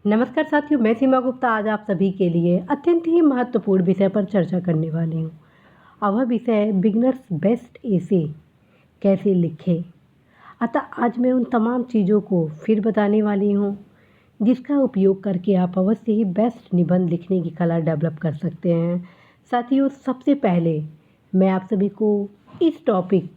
नमस्कार साथियों, मैं सीमा गुप्ता आज आप सभी के लिए अत्यंत ही महत्वपूर्ण विषय पर चर्चा करने वाली हूँ। और वह विषय है बिगनर्स बेस्ट एसे कैसे लिखें। अतः आज मैं उन तमाम चीज़ों को फिर बताने वाली हूँ जिसका उपयोग करके आप अवश्य ही बेस्ट निबंध लिखने की कला डेवलप कर सकते हैं। साथियों, सबसे पहले मैं आप सभी को इस टॉपिक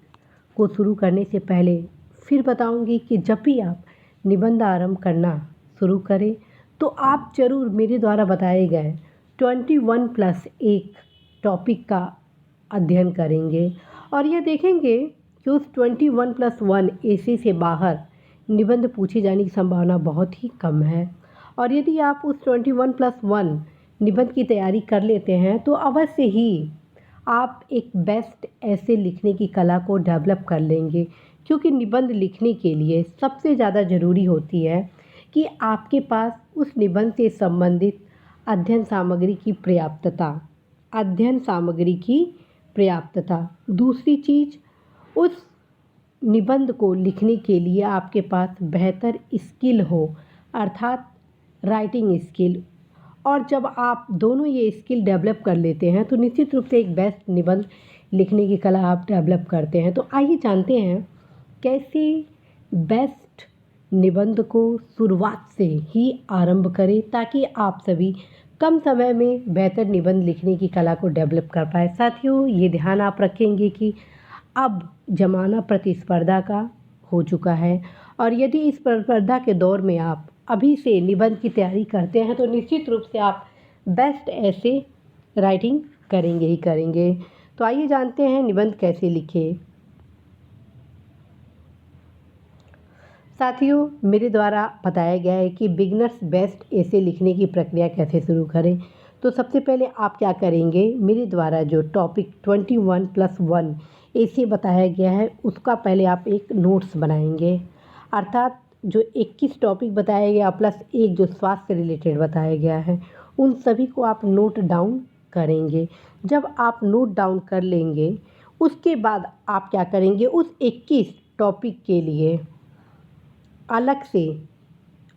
को शुरू करने से पहले फिर बताऊंगी कि जब भी आप निबंध आरंभ करना शुरू करें तो आप ज़रूर मेरे द्वारा बताए गए 21+1 टॉपिक का अध्ययन करेंगे और यह देखेंगे कि उस 21+1 एसे से बाहर निबंध पूछे जाने की संभावना बहुत ही कम है। और यदि आप उस 21+1 निबंध की तैयारी कर लेते हैं तो अवश्य ही आप एक बेस्ट ऐसे लिखने की कला को डेवलप कर लेंगे, क्योंकि निबंध लिखने के लिए सबसे ज़्यादा ज़रूरी होती है कि आपके पास उस निबंध से संबंधित अध्ययन सामग्री की पर्याप्तता। दूसरी चीज़, उस निबंध को लिखने के लिए आपके पास बेहतर स्किल हो, अर्थात राइटिंग स्किल। और जब आप दोनों ये स्किल डेवलप कर लेते हैं तो निश्चित रूप से एक बेस्ट निबंध लिखने की कला आप डेवलप करते हैं। तो आइए जानते हैं कैसे बेस्ट निबंध को शुरुआत से ही आरंभ करें ताकि आप सभी कम समय में बेहतर निबंध लिखने की कला को डेवलप कर पाए। साथियों, ये ध्यान आप रखेंगे कि अब ज़माना प्रतिस्पर्धा का हो चुका है और यदि इस प्रतिस्पर्धा के दौर में आप अभी से निबंध की तैयारी करते हैं तो निश्चित रूप से आप बेस्ट ऐसे राइटिंग करेंगे ही करेंगे। तो आइए जानते हैं निबंध कैसे लिखें। साथियों, मेरे द्वारा बताया गया है कि बिगनर्स बेस्ट ऐसे लिखने की प्रक्रिया कैसे शुरू करें। तो सबसे पहले आप क्या करेंगे, मेरे द्वारा जो टॉपिक 21+1 ऐसे बताया गया है उसका पहले आप एक नोट्स बनाएंगे। अर्थात जो 21 टॉपिक बताया गया प्लस एक जो स्वास्थ्य रिलेटेड बताया गया है उन सभी को आप नोट डाउन करेंगे। जब आप नोट डाउन कर लेंगे उसके बाद आप क्या करेंगे, उस 21 टॉपिक के लिए अलग से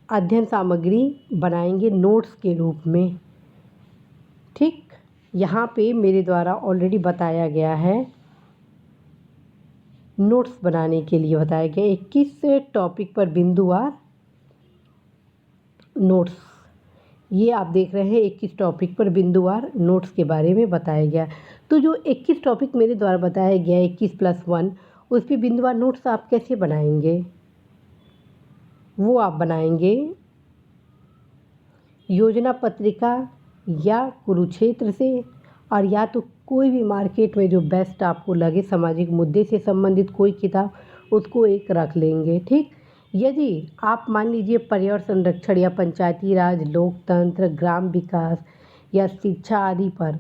अध्ययन सामग्री बनाएंगे नोट्स के रूप में। ठीक, यहाँ पे मेरे द्वारा ऑलरेडी बताया गया है, नोट्स बनाने के लिए बताया गया 21 टॉपिक पर बिंदुवार नोट्स। ये आप देख रहे हैं 21 टॉपिक पर बिंदुवार नोट्स के बारे में बताया गया। तो जो 21 टॉपिक मेरे द्वारा बताया गया 21+1 उस पर बिंदुवार नोट्स आप कैसे बनाएंगे, वो आप बनाएंगे योजना पत्रिका या कुरुक्षेत्र से, और या तो कोई भी मार्केट में जो बेस्ट आपको लगे सामाजिक मुद्दे से संबंधित कोई किताब उसको एक रख लेंगे। ठीक, यदि आप मान लीजिए पर्यावरण संरक्षण या पंचायती राज, लोकतंत्र, ग्राम विकास या शिक्षा आदि पर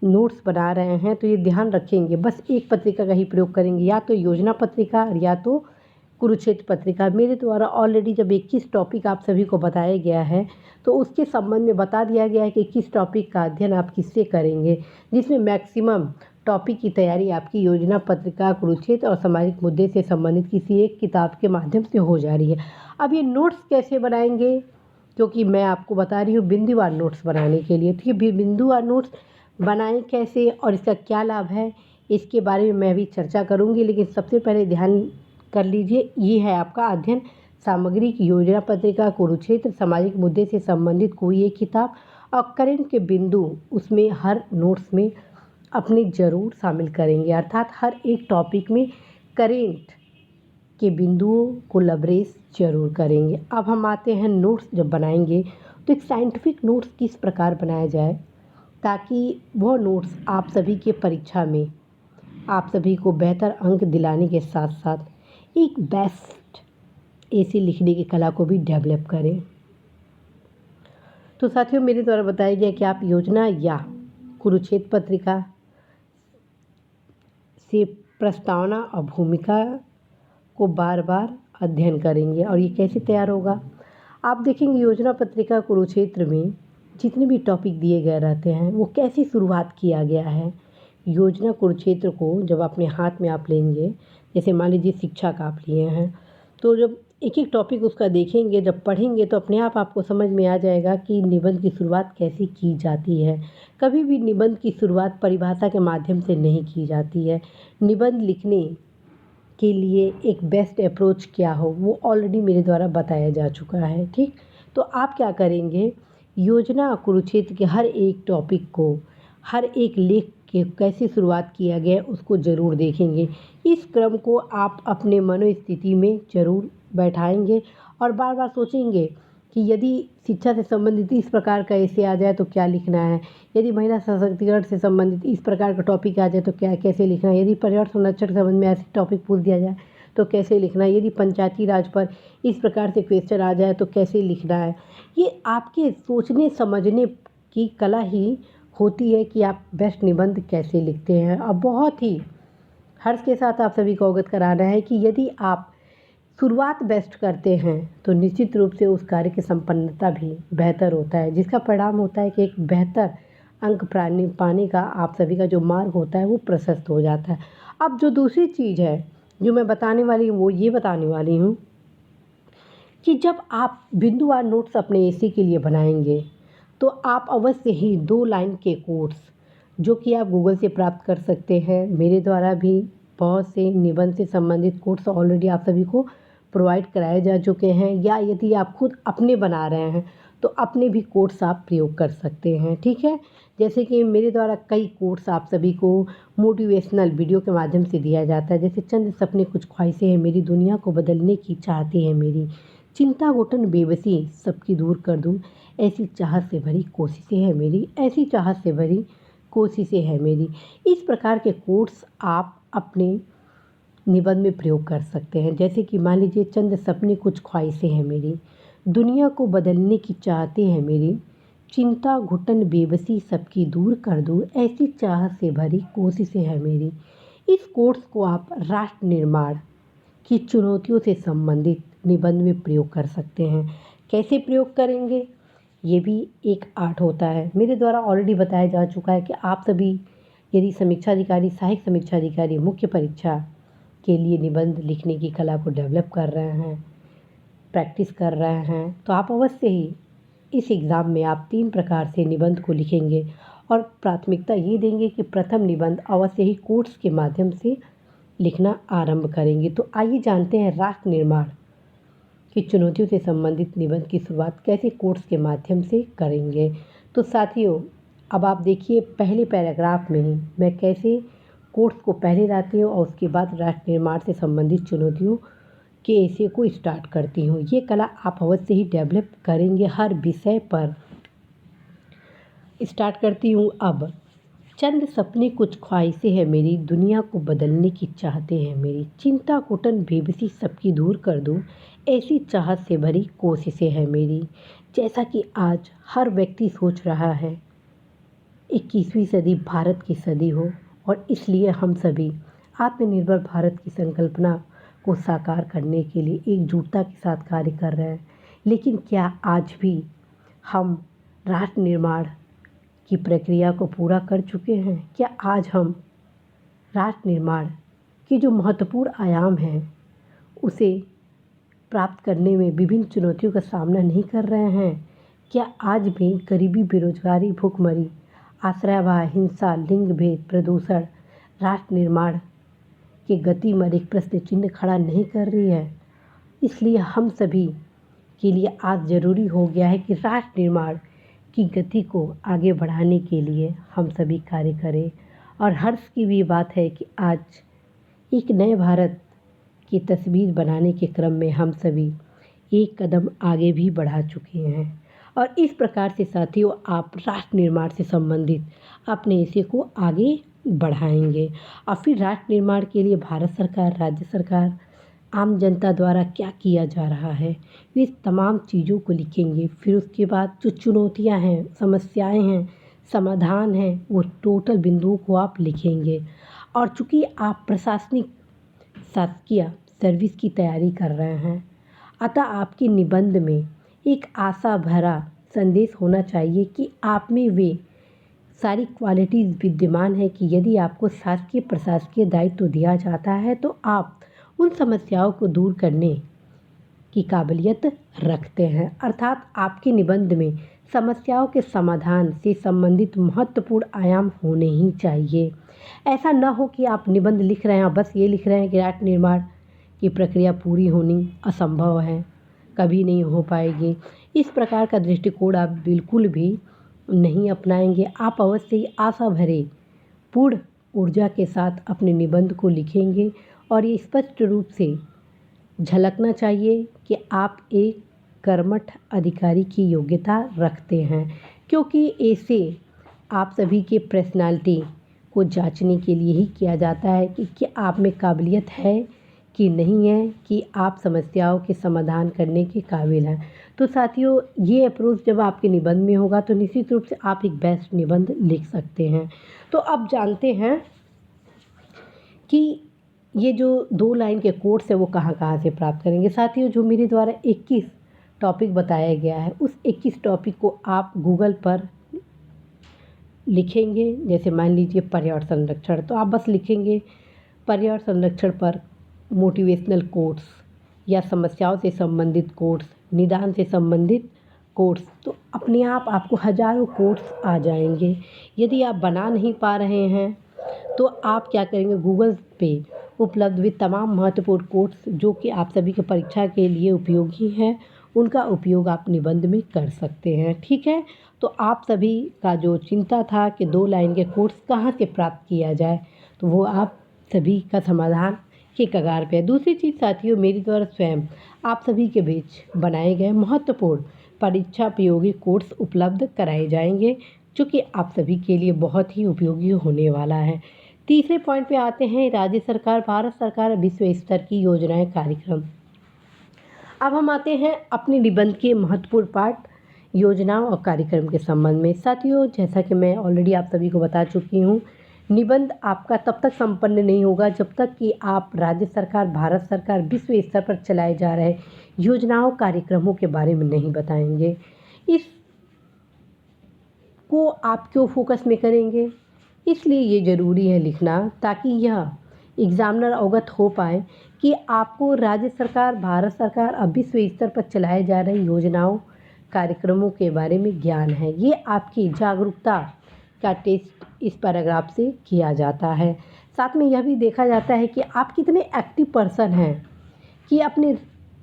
नोट्स बना रहे हैं तो ये ध्यान रखेंगे बस एक पत्रिका का ही प्रयोग करेंगे, या तो योजना पत्रिका या तो कुरुक्षेत्र पत्रिका। मेरे द्वारा ऑलरेडी जब 21 टॉपिक आप सभी को बताया गया है तो उसके संबंध में बता दिया गया है कि किस टॉपिक का अध्ययन आप किससे करेंगे, जिसमें मैक्सिमम टॉपिक की तैयारी आपकी योजना पत्रिका, कुरुक्षेत्र और सामाजिक मुद्दे से संबंधित किसी एक किताब के माध्यम से हो जा रही है। अब ये नोट्स कैसे बनाएंगे, क्योंकि मैं आपको बता रही हूँ बिंदुवार नोट्स बनाने के लिए। ठीक है, बिंदुवार नोट्स बनाएं कैसे और इसका क्या लाभ है इसके बारे में मैं भी चर्चा करूँगी, लेकिन सबसे पहले ध्यान कर लीजिए ये है आपका अध्ययन सामग्री की योजना पत्रिका, कुरुक्षेत्र, सामाजिक मुद्दे से संबंधित कोई एक किताब और करेंट के बिंदु उसमें हर नोट्स में अपने ज़रूर शामिल करेंगे। अर्थात हर एक टॉपिक में करेंट के बिंदुओं को लबरेज जरूर करेंगे। अब हम आते हैं नोट्स जब बनाएंगे तो एक साइंटिफिक नोट्स किस प्रकार बनाया जाए ताकि वह नोट्स आप सभी के परीक्षा में आप सभी को बेहतर अंक दिलाने के साथ साथ एक बेस्ट ऐसे लिखने की कला को भी डेवलप करें। तो साथियों, मेरे द्वारा बताया गया कि आप योजना या कुरुक्षेत्र पत्रिका से प्रस्तावना और भूमिका को बार बार अध्ययन करेंगे। और ये कैसे तैयार होगा, आप देखेंगे योजना पत्रिका कुरुक्षेत्र में जितने भी टॉपिक दिए गए रहते हैं वो कैसे शुरुआत किया गया है। योजना कुरुक्षेत्र को जब अपने हाथ में आप लेंगे, जैसे मान लीजिए शिक्षा का आप लिए हैं, तो जब एक एक टॉपिक उसका देखेंगे, जब पढ़ेंगे तो अपने आप आपको समझ में आ जाएगा कि निबंध की शुरुआत कैसे की जाती है। कभी भी निबंध की शुरुआत परिभाषा के माध्यम से नहीं की जाती है। निबंध लिखने के लिए एक बेस्ट अप्रोच क्या हो वो ऑलरेडी मेरे द्वारा बताया जा चुका है, ठीक। तो आप क्या करेंगे, योजना कुरुक्षेत्र के हर एक टॉपिक को, हर एक लेख के कैसे शुरुआत किया गया है उसको ज़रूर देखेंगे। इस क्रम को आप अपने मनोस्थिति में ज़रूर बैठाएंगे और बार बार सोचेंगे कि यदि शिक्षा से संबंधित इस प्रकार का ऐसे आ जाए तो क्या लिखना है, यदि महिला सशक्तिकरण से संबंधित इस प्रकार का टॉपिक आ जाए तो क्या कैसे लिखना है, यदि पर्यावरण संरक्षण के संबंध में ऐसे टॉपिक पूछ दिया जाए तो कैसे लिखना है, यदि पंचायती राज पर इस प्रकार से क्वेश्चन आ जाए तो कैसे लिखना है। ये आपके सोचने समझने की कला ही होती है कि आप बेस्ट निबंध कैसे लिखते हैं। अब बहुत ही हर्ष के साथ आप सभी को अवगत कराना है कि यदि आप शुरुआत बेस्ट करते हैं तो निश्चित रूप से उस कार्य की संपन्नता भी बेहतर होता है, जिसका परिणाम होता है कि एक बेहतर अंक पाने का आप सभी का जो मार्ग होता है वो प्रशस्त हो जाता है। अब जो दूसरी चीज़ है जो मैं बताने वाली हूँ वो ये बताने वाली हूँ कि जब आप बिंदुवार नोट्स अपने एसी के लिए बनाएंगे तो आप अवश्य ही 2 लाइन के कोट्स जो कि आप गूगल से प्राप्त कर सकते हैं। मेरे द्वारा भी बहुत से निबंध से संबंधित कोट्स ऑलरेडी आप सभी को प्रोवाइड कराए जा चुके हैं, या यदि आप खुद अपने बना रहे हैं तो अपने भी कोट्स आप प्रयोग कर सकते हैं, ठीक है। जैसे कि मेरे द्वारा कई कोट्स आप सभी को मोटिवेशनल वीडियो के माध्यम से दिया जाता है, जैसे चंद सपने कुछ ख्वाहिशें हैं मेरी, दुनिया को बदलने की चाहती है मेरी, चिंता घुटन बेबसी सबकी दूर कर दूँ, ऐसी चाहत से भरी कोशिशें हैं मेरी, ऐसी चाहत से भरी कोशिशें हैं मेरी। इस प्रकार के कोट्स आप अपने निबंध में प्रयोग कर सकते हैं। जैसे कि मान लीजिए, चंद सपने कुछ ख्वाहिशें हैं मेरी, दुनिया को बदलने की चाहते हैं मेरी, चिंता घुटन बेबसी सबकी दूर कर दूँ, ऐसी चाहत से भरी कोशिशें हैं मेरी। इस कोट्स को आप राष्ट्र निर्माण की चुनौतियों से संबंधित निबंध में प्रयोग कर सकते हैं। कैसे प्रयोग करेंगे, ये भी एक आर्ट होता है। मेरे द्वारा ऑलरेडी बताया जा चुका है कि आप सभी यदि समीक्षा अधिकारी, सहायक समीक्षा अधिकारी, मुख्य परीक्षा के लिए निबंध लिखने की कला को डेवलप कर रहे हैं, प्रैक्टिस कर रहे हैं, तो आप अवश्य ही इस एग्ज़ाम में आप 3 प्रकार से निबंध को लिखेंगे और प्राथमिकता ये देंगे कि प्रथम निबंध अवश्य ही कोट्स के माध्यम से लिखना आरंभ करेंगे। तो आइए जानते हैं राष्ट्र निर्माण की चुनौतियों से संबंधित निबंध की शुरुआत कैसे कोट्स के माध्यम से करेंगे। तो साथियों, अब आप देखिए पहले पैराग्राफ में ही मैं कैसे कोट्स को पहले लाती हूँ और उसके बाद राष्ट्र निर्माण से संबंधित चुनौतियों के ऐसे को स्टार्ट करती हूँ। ये कला आप अवश्य ही डेवलप करेंगे हर विषय पर। स्टार्ट करती हूँ अब। चंद सपने कुछ ख्वाहिशें हैं मेरी, दुनिया को बदलने की चाहते हैं मेरी, चिंता घुटन बेबसी सबकी दूर कर दूँ, ऐसी चाहत से भरी कोशिशें हैं मेरी। जैसा कि आज हर व्यक्ति सोच रहा है 21वीं सदी भारत की सदी हो, और इसलिए हम सभी आत्मनिर्भर भारत की संकल्पना को साकार करने के लिए एकजुटता के साथ कार्य कर रहे हैं। लेकिन क्या आज भी हम राष्ट्र निर्माण की प्रक्रिया को पूरा कर चुके हैं? क्या आज हम राष्ट्र निर्माण के जो महत्वपूर्ण आयाम हैं उसे प्राप्त करने में विभिन्न चुनौतियों का सामना नहीं कर रहे हैं? क्या आज भी गरीबी, बेरोजगारी, भूखमरी, आश्रयवाह, हिंसा, लिंग भेद, प्रदूषण राष्ट्र निर्माण के गति में एक प्रश्न चिन्ह खड़ा नहीं कर रही है? इसलिए हम सभी के लिए आज ज़रूरी हो गया है कि राष्ट्र निर्माण की गति को आगे बढ़ाने के लिए हम सभी कार्य करें। और हर्ष की भी बात है कि आज एक नए भारत की तस्वीर बनाने के क्रम में हम सभी एक कदम आगे भी बढ़ा चुके हैं। और इस प्रकार से साथियों, आप राष्ट्र निर्माण से संबंधित अपने इसे को आगे बढ़ाएंगे। और फिर राष्ट्र निर्माण के लिए भारत सरकार, राज्य सरकार, आम जनता द्वारा क्या किया जा रहा है, वे तमाम चीज़ों को लिखेंगे। फिर उसके बाद जो चुनौतियां हैं, समस्याएं हैं, समाधान हैं, वो टोटल बिंदुओं को आप लिखेंगे। और चूँकि आप प्रशासनिक शासकीय सर्विस की तैयारी कर रहे हैं, अतः आपके निबंध में एक आशा भरा संदेश होना चाहिए कि आप में वे सारी क्वालिटीज़ विद्यमान है कि यदि आपको शासकीय प्रशासकीय दायित्व दिया जाता है तो आप उन समस्याओं को दूर करने की काबिलियत रखते हैं। अर्थात आपके निबंध में समस्याओं के समाधान से संबंधित महत्वपूर्ण आयाम होने ही चाहिए। ऐसा न हो कि आप निबंध लिख रहे हैं, बस ये लिख रहे हैं कि राष्ट्र निर्माण की प्रक्रिया पूरी होनी असंभव है, कभी नहीं हो पाएगी। इस प्रकार का दृष्टिकोण आप बिल्कुल भी नहीं अपनाएंगे। आप अवश्य ही आशा भरे पूर्ण ऊर्जा के साथ अपने निबंध को लिखेंगे और ये स्पष्ट रूप से झलकना चाहिए कि आप एक कर्मठ अधिकारी की योग्यता रखते हैं, क्योंकि ऐसे आप सभी के पर्सनालिटी को जांचने के लिए ही किया जाता है कि क्या आप में काबिलियत है कि नहीं है, कि आप समस्याओं के समाधान करने के काबिल हैं। तो साथियों, ये अप्रोच जब आपके निबंध में होगा तो निश्चित रूप से आप एक बेस्ट निबंध लिख सकते हैं। तो अब जानते हैं कि ये जो 2 लाइन के कोट्स है वो कहाँ कहाँ से प्राप्त करेंगे। साथियों, जो मेरे द्वारा 21 टॉपिक बताया गया है, उस 21 टॉपिक को आप गूगल पर लिखेंगे। जैसे मान लीजिए पर्यावरण संरक्षण, तो आप बस लिखेंगे पर्यावरण संरक्षण पर मोटिवेशनल कोट्स या समस्याओं से संबंधित कोट्स, निदान से संबंधित कोट्स, तो अपने आप आपको हज़ारों कोट्स आ जाएंगे। यदि आप बना नहीं पा रहे हैं तो आप क्या करेंगे, गूगल पे उपलब्ध भी तमाम महत्वपूर्ण कोट्स जो कि आप सभी के परीक्षा के लिए उपयोगी हैं, उनका उपयोग आप निबंध में कर सकते हैं। ठीक है, तो आप सभी का जो चिंता था कि 2 लाइन के कोट्स कहाँ से प्राप्त किया जाए, तो वो आप सभी का समाधान के कगार पे है। दूसरी चीज़ साथियों, मेरे द्वारा स्वयं आप सभी के बीच बनाए गए महत्वपूर्ण परीक्षा उपयोगी कोट्स उपलब्ध कराए जाएंगे, जो कि आप सभी के लिए बहुत ही उपयोगी होने वाला है। तीसरे पॉइंट पे आते हैं, राज्य सरकार, भारत सरकार विश्व स्तर की योजनाएं, कार्यक्रम। अब हम आते हैं अपने निबंध के महत्वपूर्ण पाठ योजनाओं और कार्यक्रम के संबंध में। साथियों, जैसा कि मैं ऑलरेडी आप सभी को बता चुकी हूँ, निबंध आपका तब तक संपन्न नहीं होगा जब तक कि आप राज्य सरकार, भारत सरकार, विश्व स्तर पर चलाए जा रहे योजनाओं, कार्यक्रमों के बारे में नहीं बताएंगे। इस को आप क्यों फोकस में करेंगे, इसलिए ये ज़रूरी है लिखना, ताकि यह एग्जामिनर अवगत हो पाए कि आपको राज्य सरकार, भारत सरकार और विश्व स्तर पर चलाए जा रहे योजनाओं, कार्यक्रमों के बारे में ज्ञान है। ये आपकी जागरूकता का टेस्ट इस पैराग्राफ से किया जाता है। साथ में यह भी देखा जाता है कि आप कितने एक्टिव पर्सन हैं, कि अपने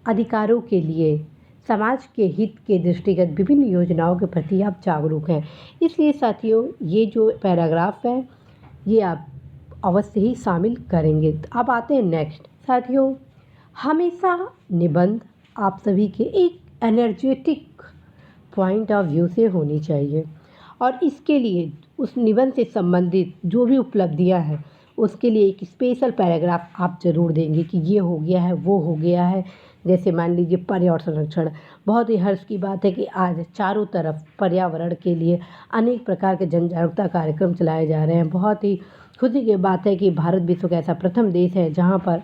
अधिकारों के लिए, समाज के हित के दृष्टिगत विभिन्न योजनाओं के प्रति आप जागरूक हैं। इसलिए साथियों, ये जो पैराग्राफ है ये आप अवश्य ही शामिल करेंगे। अब आते हैं नेक्स्ट। साथियों, हमेशा निबंध आप सभी के एक एनर्जेटिक पॉइंट ऑफ व्यू से होनी चाहिए, और इसके लिए उस निबंध से संबंधित जो भी उपलब्धियां हैं उसके लिए एक स्पेशल पैराग्राफ आप ज़रूर देंगे कि ये हो गया है, वो हो गया है। जैसे मान लीजिए पर्यावरण संरक्षण, बहुत ही हर्ष की बात है कि आज चारों तरफ पर्यावरण के लिए अनेक प्रकार के जन जागरूकता कार्यक्रम चलाए जा रहे हैं। बहुत ही खुशी की बात है कि भारत विश्व का ऐसा प्रथम देश है जहाँ पर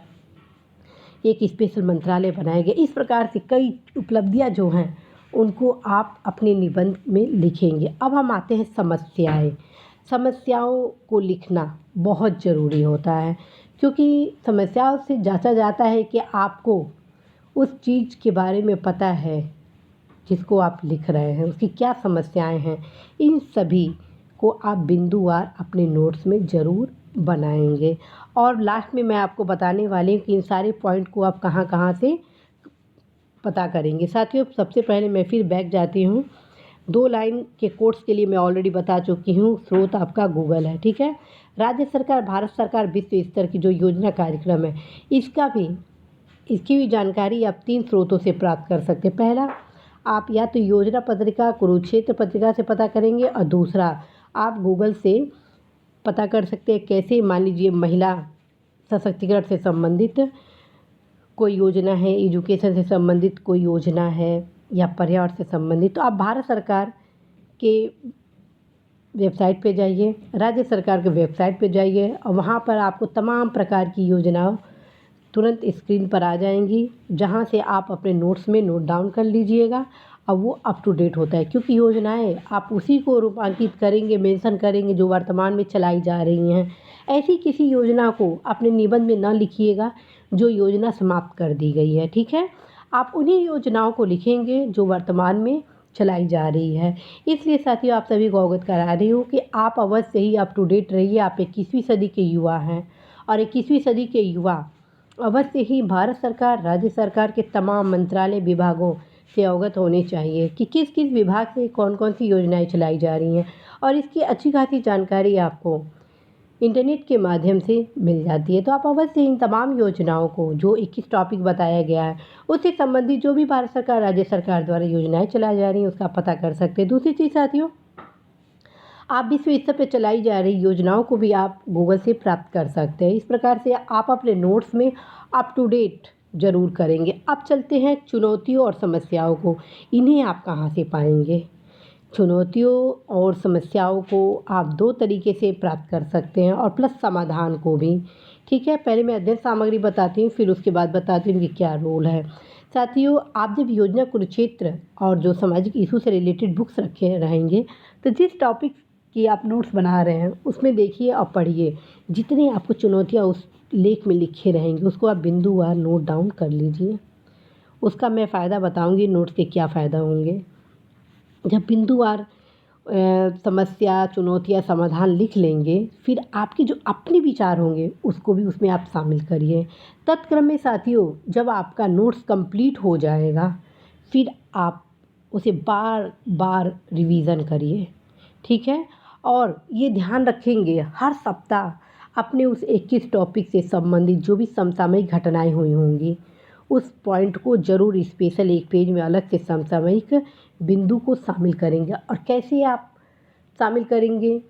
एक स्पेशल मंत्रालय बनाया गया। इस प्रकार से कई उपलब्धियाँ जो हैं उनको आप अपने निबंध में लिखेंगे। अब हम आते हैं समस्याएं। समस्याओं को लिखना बहुत ज़रूरी होता है, क्योंकि समस्याओं से जांचा जाता है कि आपको उस चीज़ के बारे में पता है जिसको आप लिख रहे हैं, उसकी क्या समस्याएं हैं। इन सभी को आप बिंदुवार अपने नोट्स में ज़रूर बनाएंगे। और लास्ट में मैं आपको बताने वाली हूँ कि इन सारे पॉइंट को आप कहाँ कहाँ से पता करेंगे। साथियों, सबसे पहले मैं फिर बैक जाती हूँ। 2 लाइन के कोट्स के लिए मैं ऑलरेडी बता चुकी हूँ, स्रोत आपका गूगल है। ठीक है, राज्य सरकार, भारत सरकार, विश्व स्तर की जो योजना कार्यक्रम है इसकी भी जानकारी आप 3 स्रोतों से प्राप्त कर सकते हैं। पहला, आप या तो योजना पत्रिका कुरुक्षेत्र पत्रिका से पता करेंगे, और दूसरा आप गूगल से पता कर सकते हैं। कैसे, मान लीजिए महिला सशक्तिकरण से संबंधित कोई योजना है, एजुकेशन से संबंधित कोई योजना है, या पर्यावरण से संबंधित, तो आप भारत सरकार के वेबसाइट पे जाइए, राज्य सरकार के वेबसाइट पे जाइए, और वहाँ पर आपको तमाम प्रकार की योजनाओं तुरंत स्क्रीन पर आ जाएंगी, जहाँ से आप अपने नोट्स में नोट डाउन कर लीजिएगा। और वो अप टू डेट होता है, क्योंकि योजनाएं आप उसी को रूपांकित करेंगे, मेंशन करेंगे जो वर्तमान में चलाई जा रही हैं। ऐसी किसी योजना को अपने निबंध में न लिखिएगा जो योजना समाप्त कर दी गई है। ठीक है, आप उन्हीं योजनाओं को लिखेंगे जो वर्तमान में चलाई जा रही है। इसलिए साथियों आप सभी को अवगत करा रही हूँ कि आप अवश्य ही अप टू डेट रहिए। आप 21वीं सदी के युवा हैं और 21वीं सदी के युवा अवश्य ही भारत सरकार, राज्य सरकार के तमाम मंत्रालय विभागों से अवगत होने चाहिए कि किस किस विभाग से कौन कौन सी योजनाएं चलाई जा रही हैं, और इसकी अच्छी खासी जानकारी आपको इंटरनेट के माध्यम से मिल जाती है। तो आप अवश्य इन तमाम योजनाओं को, जो 21 टॉपिक बताया गया है, उससे संबंधित जो भी भारत सरकार, राज्य सरकार द्वारा योजनाएं चलाई जा रही हैं, उसका पता कर सकते हैं। दूसरी चीज़ साथियों, आप विश्व स्तर पर चलाई जा रही योजनाओं को भी आप गूगल से प्राप्त कर सकते हैं। इस प्रकार से आप अपने नोट्स में अप टू डेट ज़रूर करेंगे। अब चलते हैं चुनौतियों और समस्याओं को। इन्हें आप कहाँ से पाएंगे? चुनौतियों और समस्याओं को आप 2 तरीके से प्राप्त कर सकते हैं, और प्लस समाधान को भी। ठीक है, पहले मैं अध्ययन सामग्री बताती हूँ, फिर उसके बाद बताती हूँ कि क्या रोल है। साथियों, आप जब योजना कुरुक्षेत्र और जो सामाजिक इशू से रिलेटेड बुक्स रखे रहेंगे, तो जिस टॉपिक की आप नोट्स बना रहे हैं उसमें देखिए और पढ़िए। जितनी आपको चुनौतियाँ उस लेख में लिखे रहेंगे उसको आप बिंदुवार नोट डाउन कर लीजिए। उसका मैं फ़ायदा बताऊँगी, नोट्स के क्या फ़ायदा होंगे। जब बिंदुवार समस्या, चुनौतियाँ, समाधान लिख लेंगे, फिर आपके जो अपने विचार होंगे उसको भी उसमें आप शामिल करिए। तत्क्रम में साथियों, जब आपका नोट्स कंप्लीट हो जाएगा, फिर आप उसे बार बार रिवीज़न करिए। ठीक है, और ये ध्यान रखेंगे हर सप्ताह अपने उस 21 टॉपिक से संबंधित जो भी समसामयिक घटनाएं हुई होंगी, उस पॉइंट को ज़रूर स्पेशल एक पेज में अलग से समसामयिक बिंदु को शामिल करेंगे। और कैसे आप शामिल करेंगे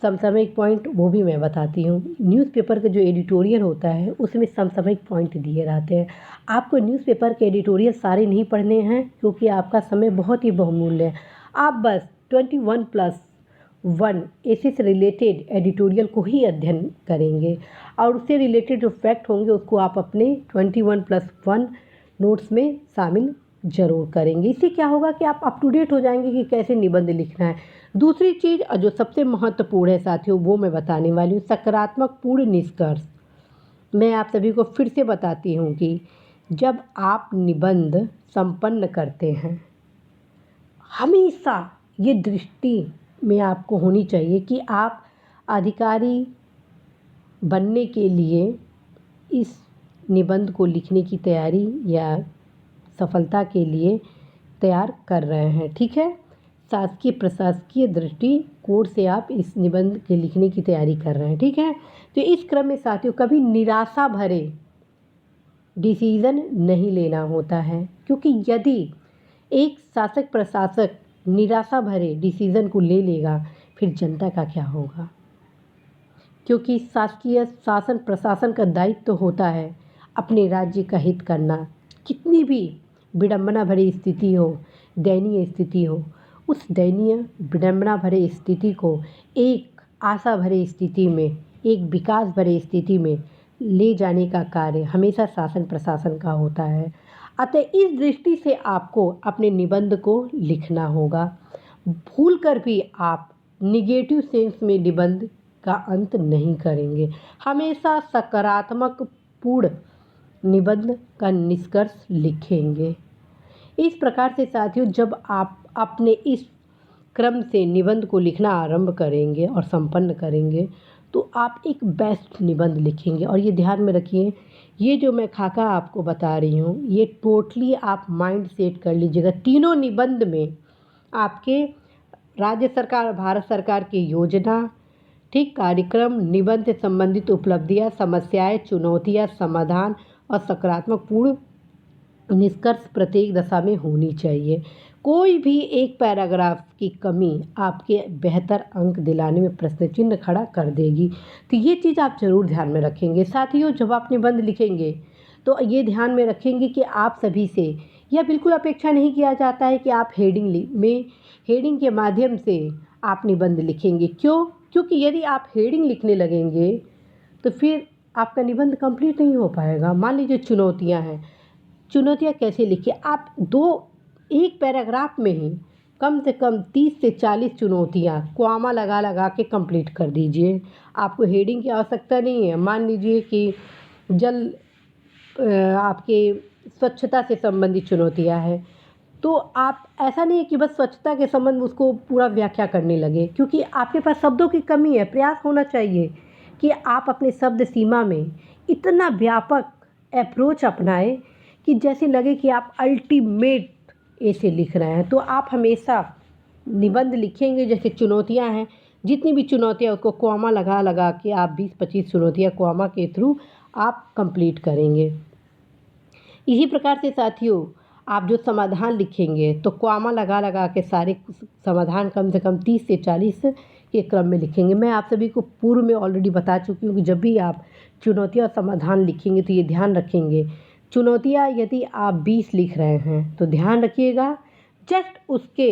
समसामयिक पॉइंट, वो भी मैं बताती हूँ। न्यूज़पेपर का जो एडिटोरियल होता है उसमें समसामयिक पॉइंट दिए रहते हैं। आपको न्यूज़पेपर के एडिटोरियल सारे नहीं पढ़ने हैं, क्योंकि आपका समय बहुत ही बहुमूल्य है। आप बस 21+1 ऐसे से रिलेटेड एडिटोरियल को ही अध्ययन करेंगे, और उससे रिलेटेड जो फैक्ट होंगे उसको आप अपने 21+1 नोट्स में शामिल ज़रूर करेंगे। इससे क्या होगा कि आप अप टू डेट हो जाएंगे कि कैसे निबंध लिखना है। दूसरी चीज़ जो सबसे महत्वपूर्ण है साथियों, वो मैं बताने वाली हूँ, सकारात्मक पूर्ण निष्कर्ष। मैं आप सभी को फिर से बताती हूँ कि जब आप निबंध संपन्न करते हैं, हमेशा ये दृष्टि में आपको होनी चाहिए कि आप अधिकारी बनने के लिए इस निबंध को लिखने की तैयारी या सफलता के लिए तैयार कर रहे हैं। ठीक है, शासकीय प्रशासकीय दृष्टिकोण से आप इस निबंध के लिखने की तैयारी कर रहे हैं। ठीक है, तो इस क्रम में साथियों कभी निराशा भरे डिसीज़न नहीं लेना होता है, क्योंकि यदि एक शासक प्रशासक निराशा भरे डिसीज़न को ले लेगा, फिर जनता का क्या होगा? क्योंकि शासकीय शासन प्रशासन का दायित्व तो होता है अपने राज्य का हित करना। कितनी भी विडंबना भरी स्थिति हो, दयनीय स्थिति हो, उस दयनीय विडंबना भरे स्थिति को एक आशा भरे स्थिति में, एक विकास भरे स्थिति में ले जाने का कार्य हमेशा शासन प्रशासन का होता है। अतः इस दृष्टि से आपको अपने निबंध को लिखना होगा। भूलकर भी आप निगेटिव सेंस में निबंध का अंत नहीं करेंगे। हमेशा सकारात्मक पूर्ण निबंध का निष्कर्ष लिखेंगे। इस प्रकार से साथियों जब आप अपने इस क्रम से निबंध को लिखना आरंभ करेंगे और संपन्न करेंगे, तो आप एक बेस्ट निबंध लिखेंगे। और ये ध्यान में रखिए, ये जो मैं खाका आपको बता रही हूँ, ये टोटली आप माइंड सेट कर लीजिएगा। तीनों निबंध में आपके राज्य सरकार, भारत सरकार की योजना, ठीक, कार्यक्रम, निबंध से संबंधित उपलब्धियाँ, समस्याएं, चुनौतियाँ, समाधान और सकारात्मक पूर्ण निष्कर्ष प्रत्येक दशा में होनी चाहिए। कोई भी एक पैराग्राफ की कमी आपके बेहतर अंक दिलाने में प्रश्न चिन्ह खड़ा कर देगी। तो ये चीज़ आप ज़रूर ध्यान में रखेंगे। साथियों जब आप निबंध लिखेंगे तो ये ध्यान में रखेंगे कि आप सभी से यह बिल्कुल अपेक्षा नहीं किया जाता है कि आप हेडिंग के माध्यम से आप निबंध लिखेंगे। क्यों? क्योंकि यदि आप हेडिंग लिखने लगेंगे तो फिर आपका निबंध कंप्लीट नहीं हो पाएगा। मान लीजिए चुनौतियाँ हैं, चुनौतियाँ कैसे लिखिए आप? एक पैराग्राफ में ही कम से कम 30 से 40 चुनौतियाँ कॉमा लगा लगा के कंप्लीट कर दीजिए। आपको हेडिंग की आवश्यकता नहीं है। मान लीजिए कि आपके स्वच्छता से संबंधित चुनौतियाँ हैं। तो आप ऐसा नहीं है कि बस स्वच्छता के संबंध में उसको पूरा व्याख्या करने लगे, क्योंकि आपके पास शब्दों की कमी है। प्रयास होना चाहिए कि आप अपने शब्द सीमा में इतना व्यापक अप्रोच अपनाएं कि जैसे लगे कि आप अल्टीमेट ऐसे लिख रहे हैं। तो आप हमेशा निबंध लिखेंगे, जैसे चुनौतियां हैं, जितनी भी चुनौतियां उसको कॉमा लगा लगा के आप 20-25 चुनौतियां कॉमा के थ्रू आप कंप्लीट करेंगे। इसी प्रकार से साथियों, आप जो समाधान लिखेंगे तो कॉमा लगा लगा के सारे समाधान कम से कम 30 से 40 के क्रम में लिखेंगे। मैं आप सभी को पूर्व में ऑलरेडी बता चुकी हूँ कि जब भी आप चुनौतियाँ और समाधान लिखेंगे तो ये ध्यान रखेंगे, चुनौतियाँ यदि आप 20 लिख रहे हैं तो ध्यान रखिएगा जस्ट उसके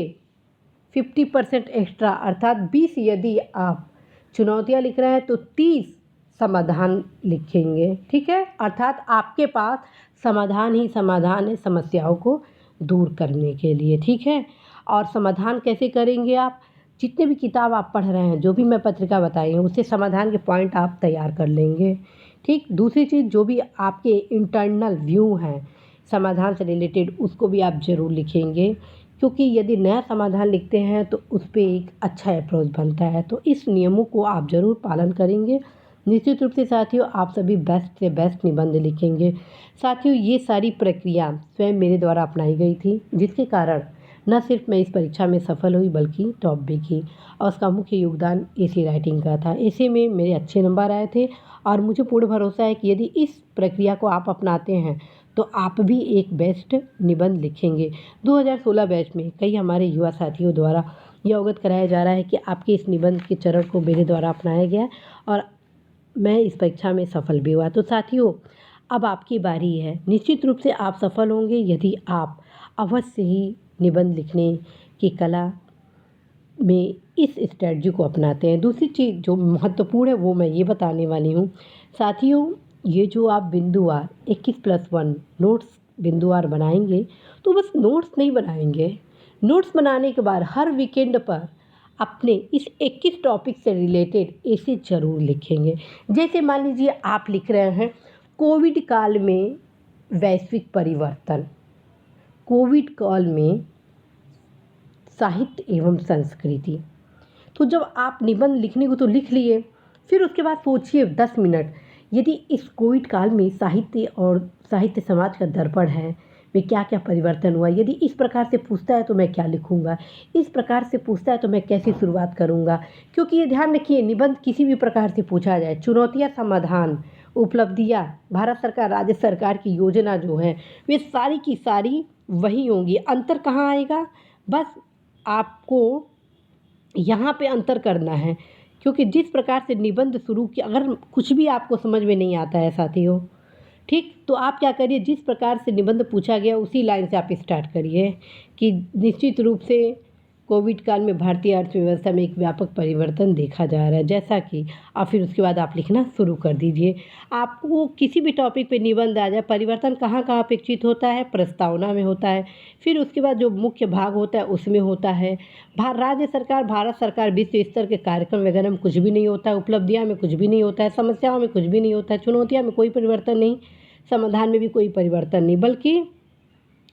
50% एक्स्ट्रा, अर्थात 20 यदि आप चुनौतियाँ लिख रहे हैं तो 30 समाधान लिखेंगे। ठीक है, अर्थात आपके पास समाधान ही समाधान है समस्याओं को दूर करने के लिए। ठीक है, और समाधान कैसे करेंगे आप? जितने भी किताब आप पढ़ रहे हैं, जो भी मैं पत्रिका बताई हूँ, उससे समाधान के पॉइंट आप तैयार कर लेंगे। ठीक, दूसरी चीज़, जो भी आपके इंटरनल व्यू हैं समाधान से रिलेटेड, उसको भी आप ज़रूर लिखेंगे, क्योंकि यदि नया समाधान लिखते हैं तो उस पर एक अच्छा अप्रोच बनता है। तो इस नियमों को आप ज़रूर पालन करेंगे। निश्चित रूप से साथियों, आप सभी बेस्ट से बेस्ट निबंध लिखेंगे। साथियों, ये सारी प्रक्रिया स्वयं मेरे द्वारा अपनाई गई थी, जिसके कारण न सिर्फ मैं इस परीक्षा में सफल हुई बल्कि टॉप भी की, और उसका मुख्य योगदान एसे राइटिंग का था। ऐसे में मेरे अच्छे नंबर आए थे और मुझे पूर्ण भरोसा है कि यदि इस प्रक्रिया को आप अपनाते हैं तो आप भी एक बेस्ट निबंध लिखेंगे। 2016 बैच में कई हमारे युवा साथियों द्वारा यह अवगत कराया जा रहा है कि आपके इस निबंध के चरण को मेरे द्वारा अपनाया गया और मैं इस परीक्षा में सफल भी हुआ। तो साथियों, अब आपकी बारी है। निश्चित रूप से आप सफल होंगे यदि आप अवश्य ही निबंध लिखने की कला में इस स्ट्रेटजी को अपनाते हैं। दूसरी चीज़ जो महत्वपूर्ण है वो मैं ये बताने वाली हूँ। साथियों, ये जो आप बिंदुवार 21+1 नोट्स बिंदुवार बनाएंगे, तो बस नोट्स नहीं बनाएंगे। नोट्स बनाने के बाद हर वीकेंड पर अपने इस 21 टॉपिक से रिलेटेड ऐसे ज़रूर लिखेंगे। जैसे मान लीजिए आप लिख रहे हैं कोविड काल में वैश्विक परिवर्तन, कोविड काल में साहित्य एवं संस्कृति। तो जब आप निबंध लिखने को तो लिख लिए, फिर उसके बाद सोचिए 10 मिनट, यदि इस कोविड काल में साहित्य और साहित्य समाज का दर्पण है, में क्या क्या परिवर्तन हुआ, यदि इस प्रकार से पूछता है तो मैं क्या लिखूंगा, इस प्रकार से पूछता है तो मैं कैसे शुरुआत करूंगा। क्योंकि ये ध्यान रखिए, निबंध किसी भी प्रकार से पूछा जाए, चुनौतियाँ, समाधान, उपलब्धियाँ, भारत सरकार, राज्य सरकार की योजना जो है, वे सारी की सारी वही होंगी। अंतर कहाँ आएगा? बस आपको यहाँ पे अंतर करना है, क्योंकि जिस प्रकार से निबंध शुरू किया, अगर कुछ भी आपको समझ में नहीं आता है साथियों, ठीक, तो आप क्या करिए, जिस प्रकार से निबंध पूछा गया उसी लाइन से आप स्टार्ट करिए कि निश्चित रूप से कोविड काल में भारतीय अर्थव्यवस्था में एक व्यापक परिवर्तन देखा जा रहा है, जैसा कि, और फिर उसके बाद आप लिखना शुरू कर दीजिए। आपको किसी भी टॉपिक पे निबंध आ जाए, परिवर्तन कहाँ कहाँ अपेक्षित होता है, प्रस्तावना में होता है, फिर उसके बाद जो मुख्य भाग होता है उसमें होता है, राज्य सरकार, भारत सरकार, विश्व स्तर के कार्यक्रम वगैरह में कुछ भी नहीं होता है, उपलब्धियाँ में कुछ भी नहीं होता है, समस्याओं में कुछ भी नहीं होता है, चुनौतियाँ में कोई परिवर्तन नहीं, समाधान में भी कोई परिवर्तन नहीं, बल्कि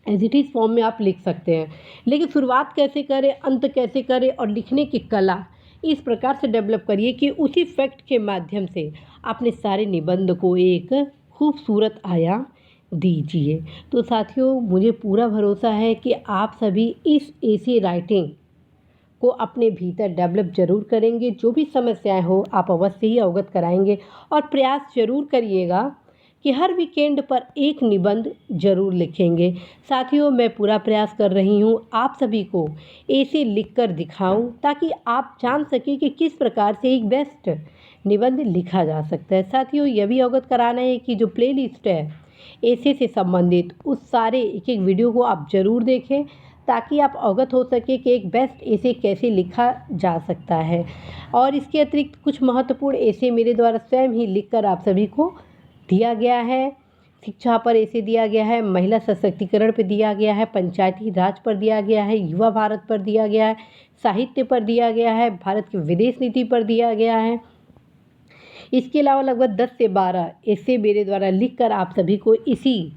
एज इट इज़ फॉर्म में आप लिख सकते हैं। लेकिन शुरुआत कैसे करें, अंत कैसे करें, और लिखने की कला इस प्रकार से डेवलप करिए कि उसी फैक्ट के माध्यम से अपने सारे निबंध को एक खूबसूरत आयाम दीजिए। तो साथियों, मुझे पूरा भरोसा है कि आप सभी इस ऐसी राइटिंग को अपने भीतर डेवलप जरूर करेंगे। जो भी समस्याएं हो आप अवश्य ही अवगत कराएंगे, और प्रयास जरूर करिएगा कि हर वीकेंड पर एक निबंध जरूर लिखेंगे। साथियों, मैं पूरा प्रयास कर रही हूँ आप सभी को ऐसे लिखकर दिखाऊं, ताकि आप जान सकें कि किस प्रकार से एक बेस्ट निबंध लिखा जा सकता है। साथियों, यह भी अवगत कराना है कि जो प्लेलिस्ट है ऐसे से संबंधित, उस सारे एक एक वीडियो को आप ज़रूर देखें, ताकि आप अवगत हो सके कि एक बेस्ट ऐसे कैसे लिखा जा सकता है। और इसके अतिरिक्त कुछ महत्वपूर्ण ऐसे मेरे द्वारा स्वयं ही लिखकर आप सभी को दिया गया है। शिक्षा पर ऐसे दिया गया है, महिला सशक्तिकरण पर दिया गया है, पंचायती राज पर दिया गया है, युवा भारत पर दिया गया है, साहित्य पर दिया गया है, भारत की विदेश नीति पर दिया गया है। इसके अलावा लगभग 10 से 12 ऐसे मेरे द्वारा लिखकर आप सभी को इसी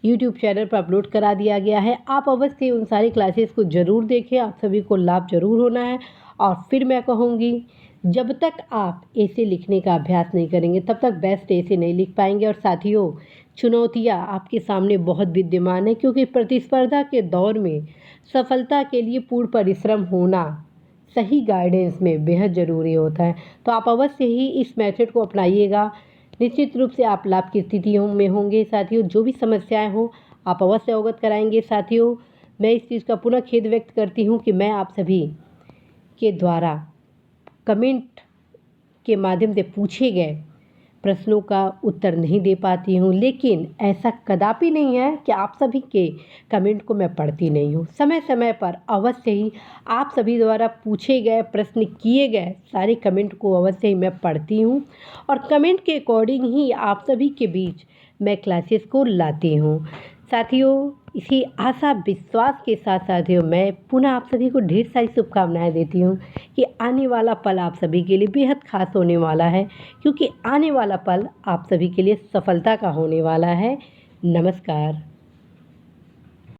यूट्यूब चैनल पर अपलोड करा दिया गया है। आप अवश्य उन सारी क्लासेस को ज़रूर देखें, आप सभी को लाभ ज़रूर होना है। और फिर मैं कहूँगी, जब तक आप ऐसे लिखने का अभ्यास नहीं करेंगे तब तक बेस्ट ऐसे नहीं लिख पाएंगे। और साथियों, चुनौतियाँ आपके सामने बहुत विद्यमान है, क्योंकि प्रतिस्पर्धा के दौर में सफलता के लिए पूर्ण परिश्रम होना सही गाइडेंस में बेहद ज़रूरी होता है। तो आप अवश्य ही इस मेथड को अपनाइएगा, निश्चित रूप से आप लाभ की स्थितियों में होंगे। साथियों, जो भी समस्याएं हो आप अवश्य अवगत कराएंगे। साथियों, मैं इस चीज़ का पुनः खेद व्यक्त करती हूँ कि मैं आप सभी के द्वारा कमेंट के माध्यम से पूछे गए प्रश्नों का उत्तर नहीं दे पाती हूँ, लेकिन ऐसा कदापि नहीं है कि आप सभी के कमेंट को मैं पढ़ती नहीं हूँ। समय समय पर अवश्य ही आप सभी द्वारा पूछे गए, प्रश्न किए गए सारे कमेंट को अवश्य ही मैं पढ़ती हूँ, और कमेंट के अकॉर्डिंग ही आप सभी के बीच मैं क्लासेस को लाती हूँ। साथियों, इसी आशा विश्वास के साथ साथियों, मैं पुनः आप सभी को ढेर सारी शुभकामनाएं देती हूँ कि आने वाला पल आप सभी के लिए बेहद खास होने वाला है, क्योंकि आने वाला पल आप सभी के लिए सफलता का होने वाला है। नमस्कार।